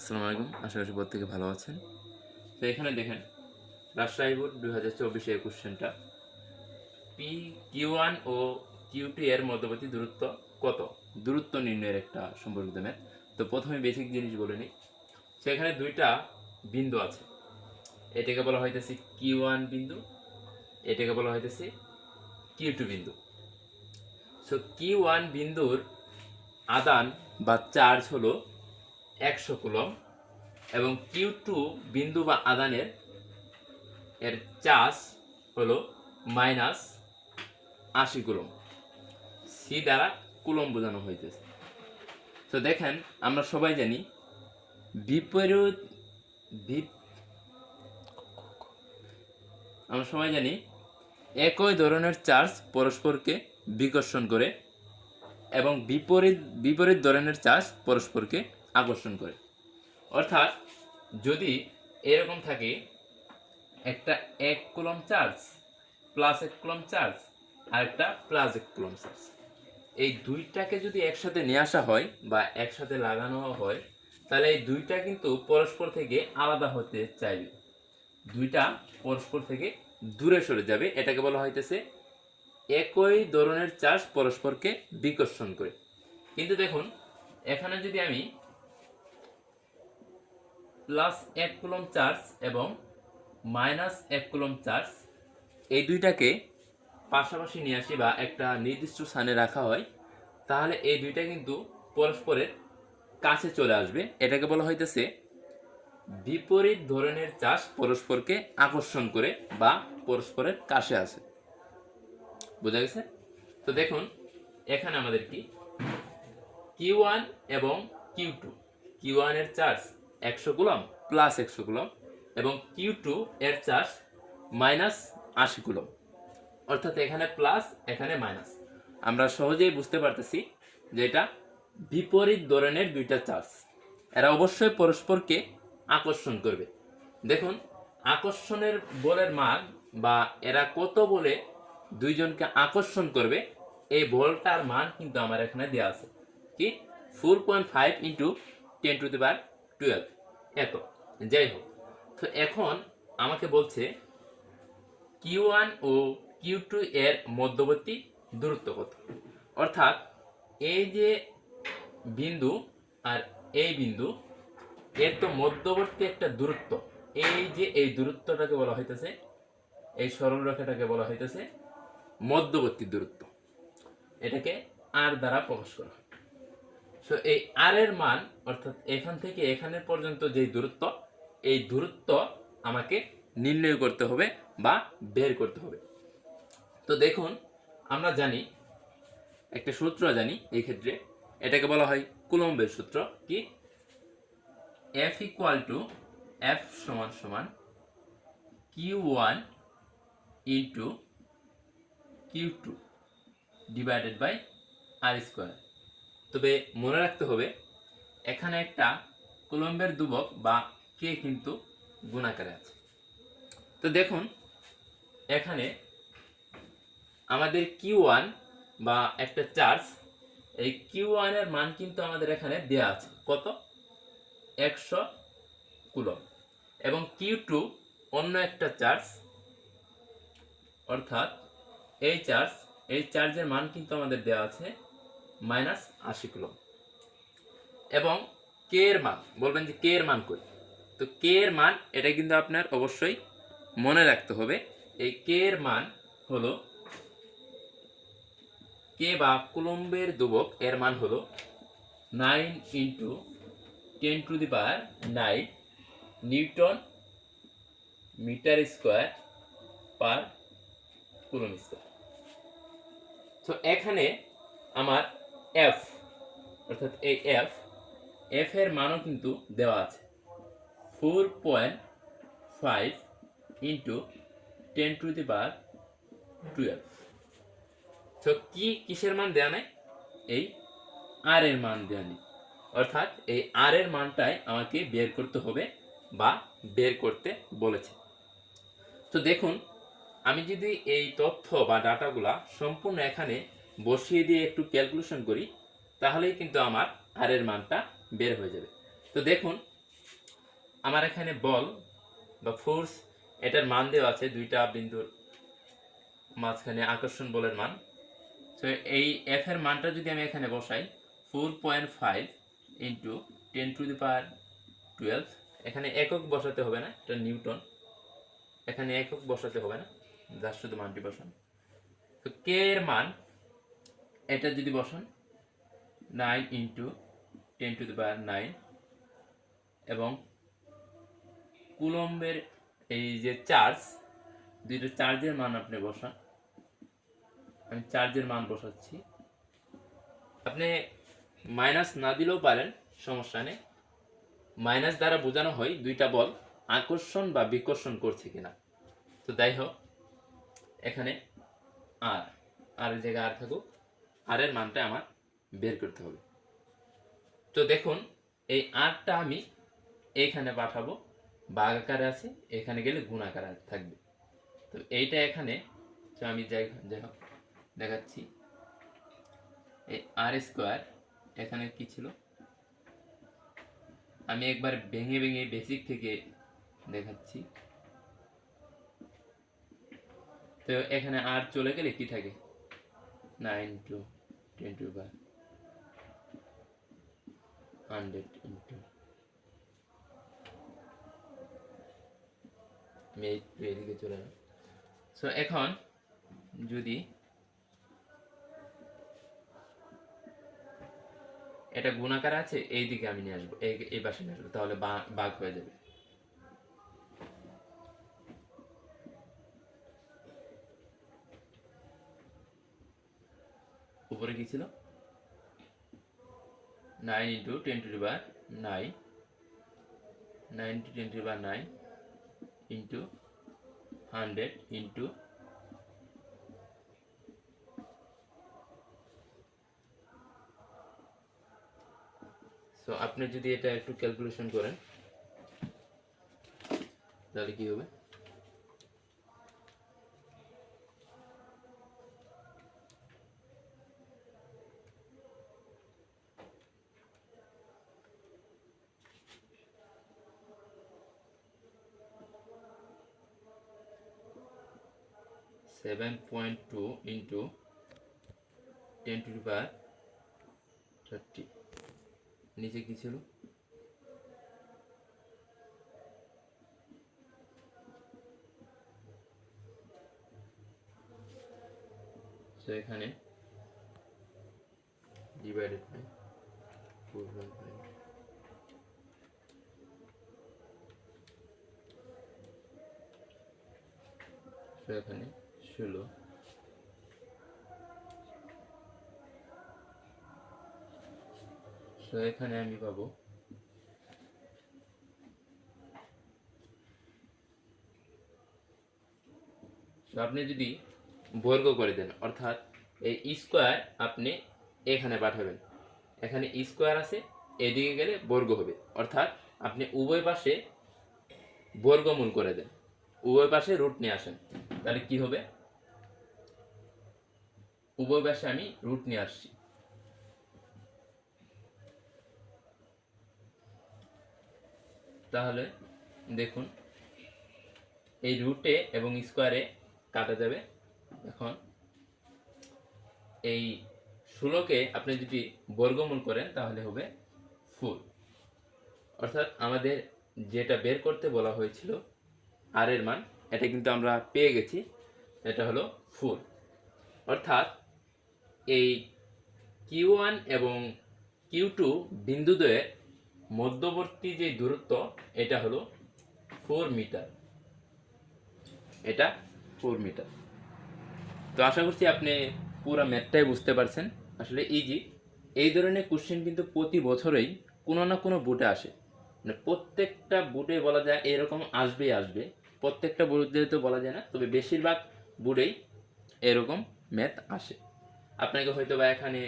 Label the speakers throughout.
Speaker 1: আসসালামু আলাইকুম, আশা করি প্রত্যেকে ভালো আছেন। তো এখানে দেখেন রাজশাহী বোর্ড 2024-এর কোশ্চেনটা পি কিউ1 ও কিউ2 এর মধ্যবর্তী দূরত্ব কত? দূরত্ব নির্ণয়ের একটা সম্পর্কিত ম্যাথ। তো প্রথমে বেসিক জিনিস বলে নিই। সেখানে দুইটা বিন্দু আছে, এটাকে বলা হইতেছে কিউ1 বিন্দু, এটাকে বলা হইতেছে কিউ2 বিন্দু। সো কিউ1 বিন্দুর আদান বা চার্জ হলো 100 কুলম এবং কিউ2 বিন্দু বা আদানের এর চার্জ হলো -80 কুলম। সি দ্বারা কুলম বোঝানো হইতেছে। তো দেখেন আমরা সবাই জানি বিপরীত আমরা সবাই জানি একই ধরনের চার্জ পরস্পরকে বিকর্ষণ করে এবং বিপরীত ধরনের চার্জ পরস্পরকে আকর্ষণ করে। অর্থাৎ যদি এরকম থাকে একটা 1 coulomb charge plus 1 coulomb charge আর একটা প্লাস 1 কুলম চার্জ, এই দুইটাকে যদি একসাথে নিয়ে আসা হয় বা একসাথে লাগানো হয় তাহলে এই দুইটা কিন্তু পরস্পর থেকে আলাদা হতে চাইবে, দুইটা পরস্পর থেকে দূরে সরে যাবে। এটাকে বলা হইতেছে একই ধরনের চার্জ পরস্পরকে বিকর্ষণ করে। কিন্তু দেখুন এখানে যদি আমি +1 কুলম চার্জ এবং -1 কুলম চার্জ এই দুইটাকে পাশাপাশি নিয়ে আসি বা একটা নির্দিষ্ট স্থানে রাখা হয়, তাহলে এই দুইটা কিন্তু পরস্পরের কাছে চলে আসবে। এটাকে বলা হইতেছে বিপরীত ধরনের চার্জ পরস্পরকে আকর্ষণ করে বা পরস্পরের কাছে আসে। বোঝা গেছে? তো দেখুন এখানে আমাদের কি কিউ1 এবং কিউ2, কিউ1 এর চার্জ 100 কুলম প্লাস 100 কুলম এবং কিউ2 এর চার্জ -80 কুলম, অর্থাৎ এখানে প্লাস এখানে মাইনাস। আমরা সহজেই বুঝতে পারতেছি যে এটা বিপরীত ধরনের দুইটা চার্জ, এরা অবশ্যই পরস্পরকে আকর্ষণ করবে। দেখুন আকর্ষণের বলের মান বা এরা কত বলে দুইজনকে আকর্ষণ করবে এই বলটার মান কিন্তু আমার এখানে দেওয়া আছে কি 4.5 ইন্টু 10⁻12 এত। যাই হোক, তো এখন আমাকে বলছে কিউ1 ও কিউ2 এর মধ্যবর্তী দূরত্ব কত। অর্থাৎ এই যে বিন্দু আর এই বিন্দু এর তো মধ্যবর্তী একটা দূরত্ব, এই যে এই দূরত্বটাকে বলা হইতেছে, এই সরল রেখাটাকে বলা হইতেছে মধ্যবর্তী দূরত্ব। এটাকে আর দ্বারা প্রকাশ করা হয়। সো এই আর এর মান অর্থাৎ এখান থেকে এখানে পর্যন্ত যে দূরত্ব, এই দূরত্ব আমাকে নির্ণয় করতে হবে বা বের করতে হবে। তো দেখুন আমরা জানি একটা সূত্র জানি এই ক্ষেত্রে, এটাকে বলা হয় কুলম্বের সূত্র কি F ইকুয়াল টু F সমান সমান Q1 into Q2 divided by r square. তবে মনে রাখতে হবে এখানে একটা কুলম্বের ধ্রুবক বা কে কিন্তু গুণাকারে আছে। তো দেখুন এখানে আমাদের Q1 বা একটা চার্জ, এই Q1 এর মান কিন্তু আমাদের এখানে দেওয়া আছে কত 100 কুলম এবং Q2 অন্য একটা চার্জ, অর্থাৎ এই চার্জের মান কিন্তু আমাদের দেওয়া আছে -80 কুলম এবং কে এর মান, বলবেন যে কে এর মান কই, তো কে এর মান এটা কিন্তু আপনার অবশ্যই মনে রাখতে হবে। এই কে এর মান হলো কে বা কুলম্বের ধ্রুবক, এর মান হলো 9 into 10⁹ newton metre square per coulomb square. তো এখানে আমার এফ অর্থাৎ এই এফ এর মানও কিন্তু দেওয়া আছে 4.5 ইন্টু 10⁻12। তো কিসের মান দেওয়া নাই, এই আর এর মান দেওয়া নেই, অর্থাৎ এই আর এর মানটাই আমাকে বের করতে হবে বা বের করতে বলেছে। তো দেখুন আমি যদি এই তথ্য বা ডাটাগুলা সম্পূর্ণ এখানে বসিয়ে দিয়ে একটু ক্যালকুলেশন করি তাহলেই কিন্তু আমার আর এর মানটা বের হয়ে যাবে। তো দেখুন আমার এখানে বল বা ফোর্স এটার মান দেওয়া আছে দুইটা বিন্দুর মাঝখানে আকর্ষণ বলের মান। তো এই এফ এর মানটা যদি আমি এখানে বসাই 4.5 ইন্টু 10⁻12, এখানে একক বসাতে হবে না, এটা নিউটন, এখানে একক বসাতে হবে না, জাস্ট শুধু মানটি বসান। তো কে এর মান এটা যদি বসান 9 ইন্টু 10⁹, এবং কুলম্বের এই যে চার্জ, দুইটা চার্জের মান আপনি বসান। আমি চার্জের মান বসাচ্ছি, আপনি মাইনাস না দিলেও পারেন, সমস্যা নেই। মাইনাস দ্বারা বোঝানো হয় দুইটা বল আকর্ষণ বা বিকর্ষণ করছে কিনা। তো যাই হোক, এখানে আর জায়গায় আর থাকুক, আর এর মানটা আমার বের করতে হবে। তো দেখুন, এই আরটা আমি এইখানে পাঠাবো, ভাগ আকারে আছে, এখানে গেলে গুণ আকারে থাকবে। তো এইটা এখানে, তো আমি যাই হোক দেখাচ্ছি, এই আর স্কোয়ার এখানে কি ছিল, আমি একবার ভেঙে ভেঙে বেসিক থেকে দেখাচ্ছি। তো এখানে আর চলে গেলে কি থাকে, 9 ইন্টু 10⁻100 ইন্টু, আমি এদিকে চলে গেলাম। সো এখন যদি এটা গুণাকার আছে, এই দিকে আমি নিয়ে আসবো, এই পাশে নিয়ে আসবো, তাহলে ভাগ হয়ে যাবে। উপরে কি ছিল, 9 into 10⁹9, 9 into 10⁹9 into 100 into, so আপনি যদি এটা একটু ক্যালকুলেশন করেন তাহলে কি হবে, 7.2 ইন্টু 10⁻30, নিচে কি ছিল, সো এখানে ডিভাইডেড বাই 4.5, সো এখানে 16, সো এখানে আমি পাবো আপনি যদি বর্গ করে দেন, অর্থাৎ এই স্কোয়ার আপনি এখানে পাঠাবেন, এখানে স্কোয়ার আছে, এদিকে গেলে বর্গ হবে, অর্থাৎ আপনি উভয় পাশে বর্গমূল করে দেন, উভয় পাশে রুট নিয়ে আসেন, তাহলে কি হবে, উভয় পাশে আমি রুট নিয়ে আসছি, তাহলে দেখুন এই রুটে এবং স্কোয়ারে কাটা যাবে। এখন এই 16কে আপনি যদি বর্গমূল করেন তাহলে হবে 4, অর্থাৎ আমাদের যেটা বের করতে বলা হয়েছিল আর এর মান, এটা কিন্তু আমরা পেয়ে গেছি, এটা হলো 4, অর্থাৎ এই Q1 এবং Q2 বিন্দুদ্বয়ের মধ্যবর্তী যে দূরত্ব, এটা হলো 4 মিটার, এটা 4 মিটার। তো আশা করছি আপনি পুরো ম্যাথটাই বুঝতে পারছেন, আসলে ইজি। এই ধরনের কোশ্চেন কিন্তু প্রতি বছরই কোনো না কোনো বুটে আসে, মানে প্রত্যেকটা বুটে বলা যায় এরকম আসবে, প্রত্যেকটা বুটে তো বলা যায় না, তবে বেশিরভাগ বুটেই এরকম ম্যাথ আসে। আপনাকে হয়তো বা এখানে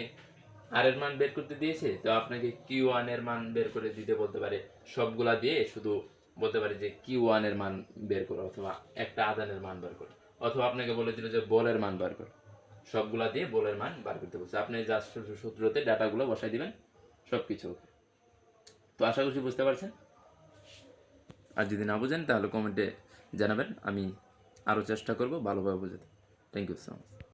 Speaker 1: আর এর মান বের করতে দিয়েছে, তো আপনাকে Q1 এর মান বের করে দিতে বলতে পারে, সবগুলা দিয়ে শুধু বলতে পারে যে Q1 এর মান বের করো, অথবা একটা আদানের মান বের করো, অথবা আপনাকে বলে দিল যে বলের মান বার করো, সবগুলা দিয়ে বলের মান বার করতে বলছে, আপনি জাস্ট সূত্রতে ডাটাগুলো বসাই দিবেন, সব কিছু। তো আশা করছি বুঝতে পারছেন। আর যদি না বোঝেন তাহলে কমেন্টে জানাবেন, আমি আরও চেষ্টা করব ভালোভাবে বোঝাতে। Thank you so much.